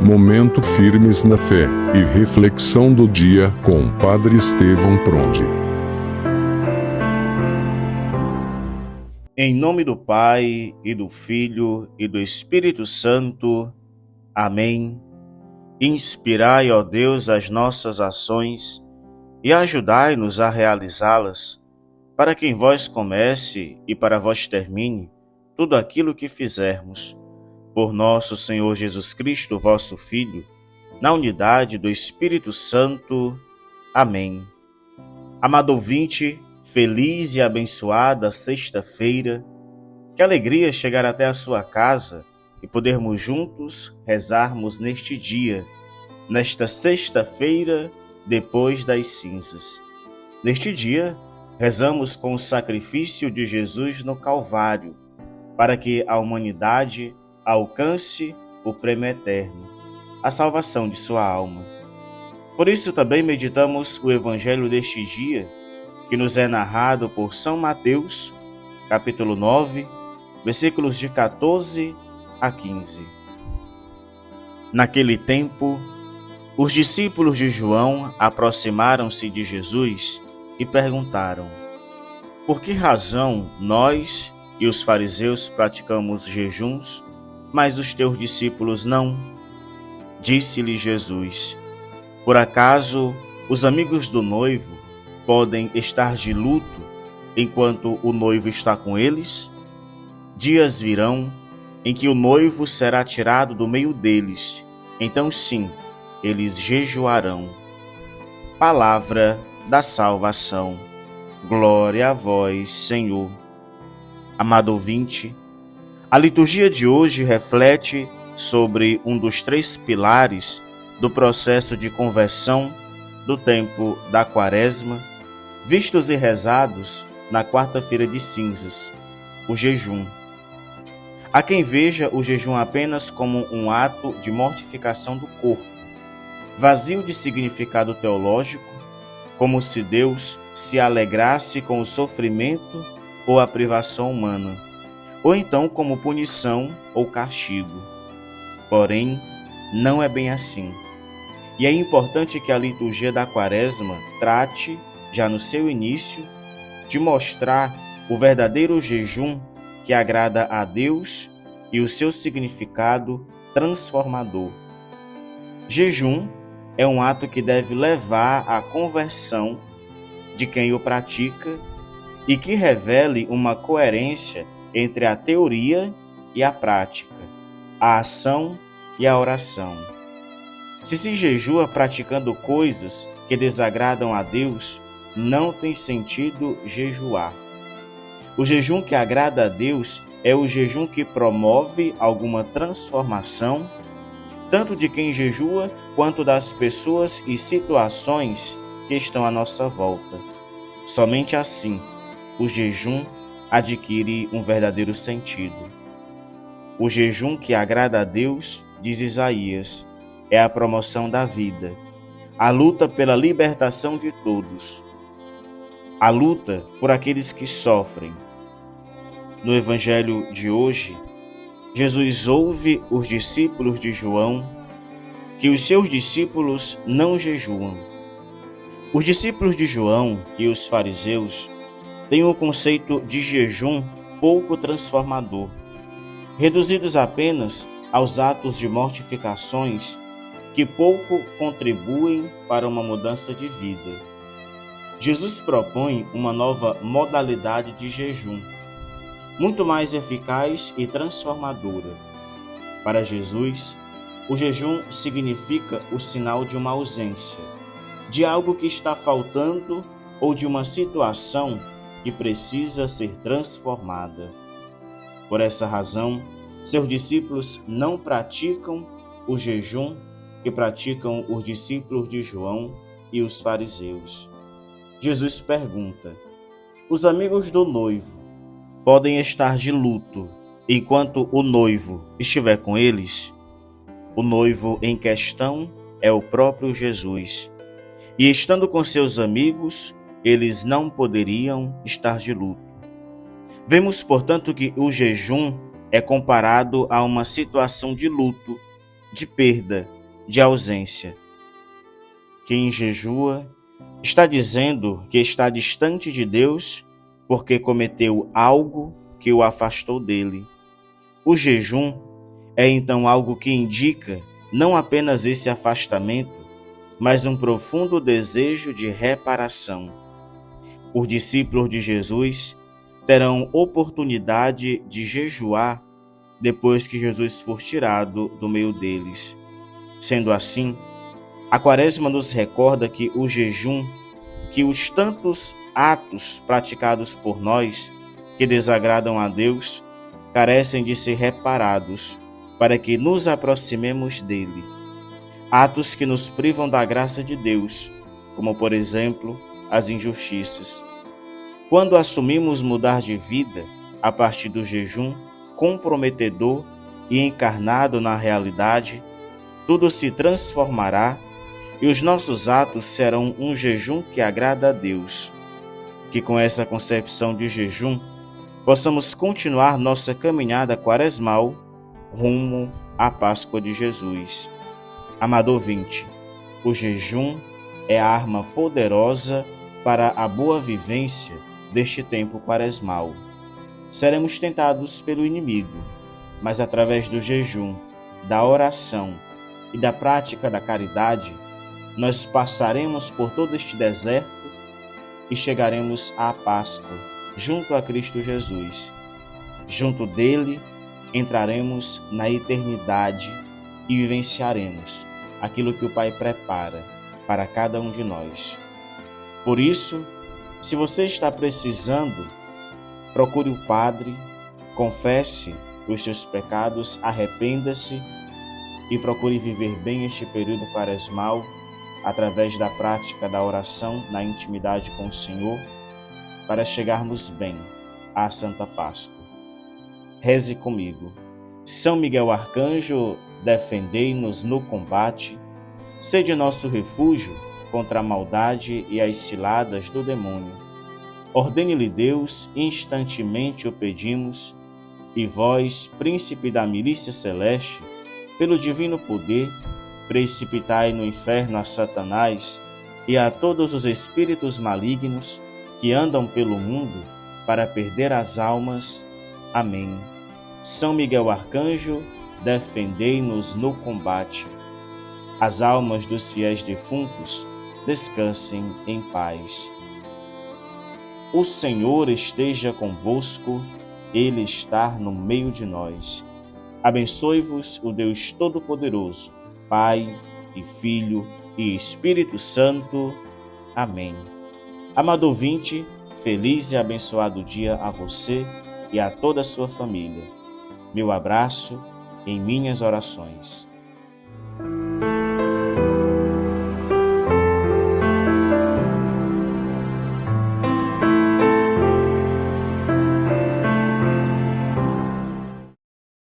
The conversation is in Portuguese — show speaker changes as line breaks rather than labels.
Momento Firmes na Fé e Reflexão do Dia com Padre Estevão Pronde.
Em nome do Pai, e do Filho, e do Espírito Santo. Amém. Inspirai, ó Deus, as nossas ações e ajudai-nos a realizá-las, para que em vós comece e para vós termine tudo aquilo que fizermos. Por nosso Senhor Jesus Cristo, vosso Filho, na unidade do Espírito Santo. Amém. Amado ouvinte, feliz e abençoada sexta-feira, que alegria chegar até a sua casa e podermos juntos rezarmos neste dia, nesta sexta-feira, depois das cinzas. Neste dia, rezamos com o sacrifício de Jesus no Calvário, para que a humanidade alcance o prêmio eterno, a salvação de sua alma. Por isso também meditamos o Evangelho deste dia, que nos é narrado por São Mateus, capítulo 9, versículos de 14 a 15. Naquele tempo, os discípulos de João aproximaram-se de Jesus e perguntaram: por que razão nós e os fariseus praticamos jejuns, mas os teus discípulos não? Disse-lhe Jesus: por acaso os amigos do noivo podem estar de luto enquanto o noivo está com eles? Dias virão em que o noivo será tirado do meio deles, então sim, eles jejuarão. Palavra da salvação. Glória a vós, Senhor. Amado ouvinte, a liturgia de hoje reflete sobre um dos três pilares do processo de conversão do tempo da Quaresma, vistos e rezados na quarta-feira de cinzas, o jejum. Há quem veja o jejum apenas como um ato de mortificação do corpo, vazio de significado teológico, como se Deus se alegrasse com o sofrimento ou a privação humana, ou então como punição ou castigo. Porém, não é bem assim. E é importante que a liturgia da Quaresma trate, já no seu início, de mostrar o verdadeiro jejum que agrada a Deus e o seu significado transformador. Jejum é um ato que deve levar à conversão de quem o pratica e que revele uma coerência entre a teoria e a prática, a ação e a oração. Se jejua praticando coisas que desagradam a Deus, não tem sentido jejuar. O jejum que agrada a Deus é o jejum que promove alguma transformação, tanto de quem jejua quanto das pessoas e situações que estão à nossa volta. Somente assim, o jejum adquire um verdadeiro sentido. O jejum que agrada a Deus, diz Isaías, é a promoção da vida, a luta pela libertação de todos, a luta por aqueles que sofrem. No Evangelho de hoje, Jesus ouve os discípulos de João que os seus discípulos não jejuam. Os discípulos de João e os fariseus têm um conceito de jejum pouco transformador, reduzidos apenas aos atos de mortificações que pouco contribuem para uma mudança de vida. Jesus propõe uma nova modalidade de jejum, muito mais eficaz e transformadora. Para Jesus, o jejum significa o sinal de uma ausência, de algo que está faltando ou de uma situação que precisa ser transformada. Por essa razão, seus discípulos não praticam o jejum que praticam os discípulos de João e os fariseus. Jesus pergunta: os amigos do noivo podem estar de luto enquanto o noivo estiver com eles? O noivo em questão é o próprio Jesus. E estando com seus amigos, eles não poderiam estar de luto. Vemos, portanto, que o jejum é comparado a uma situação de luto, de perda, de ausência. Quem jejua está dizendo que está distante de Deus porque cometeu algo que o afastou dele. O jejum é então algo que indica não apenas esse afastamento, mas um profundo desejo de reparação. Os discípulos de Jesus terão oportunidade de jejuar depois que Jesus for tirado do meio deles. Sendo assim, a Quaresma nos recorda que o jejum, que os tantos atos praticados por nós que desagradam a Deus, carecem de ser reparados para que nos aproximemos dele. Atos que nos privam da graça de Deus, como por exemplo, as injustiças. Quando assumimos mudar de vida a partir do jejum comprometedor e encarnado na realidade, tudo se transformará e os nossos atos serão um jejum que agrada a Deus. Que com essa concepção de jejum, possamos continuar nossa caminhada quaresmal rumo à Páscoa de Jesus. Amado ouvinte, o jejum é a arma poderosa para a boa vivência deste tempo quaresmal. Seremos tentados pelo inimigo, mas através do jejum, da oração e da prática da caridade, nós passaremos por todo este deserto e chegaremos à Páscoa, junto a Cristo Jesus. Junto dele, entraremos na eternidade e vivenciaremos aquilo que o Pai prepara para cada um de nós. Por isso, se você está precisando, procure o Padre, confesse os seus pecados, arrependa-se e procure viver bem este período quaresmal através da prática da oração na intimidade com o Senhor, para chegarmos bem à Santa Páscoa. Reze comigo. São Miguel Arcanjo, defendei-nos no combate, sede nosso refúgio contra a maldade e as ciladas do demônio. Ordene-lhe Deus, instantemente o pedimos, e vós, príncipe da milícia celeste, pelo divino poder, precipitai no inferno a Satanás e a todos os espíritos malignos que andam pelo mundo para perder as almas. Amém. São Miguel Arcanjo, defendei-nos no combate. As almas dos fiéis defuntos descansem em paz. O Senhor esteja convosco, Ele está no meio de nós. Abençoe-vos o Deus Todo-Poderoso, Pai e Filho e Espírito Santo. Amém. Amado ouvinte, feliz e abençoado dia a você e a toda a sua família. Meu abraço em minhas orações.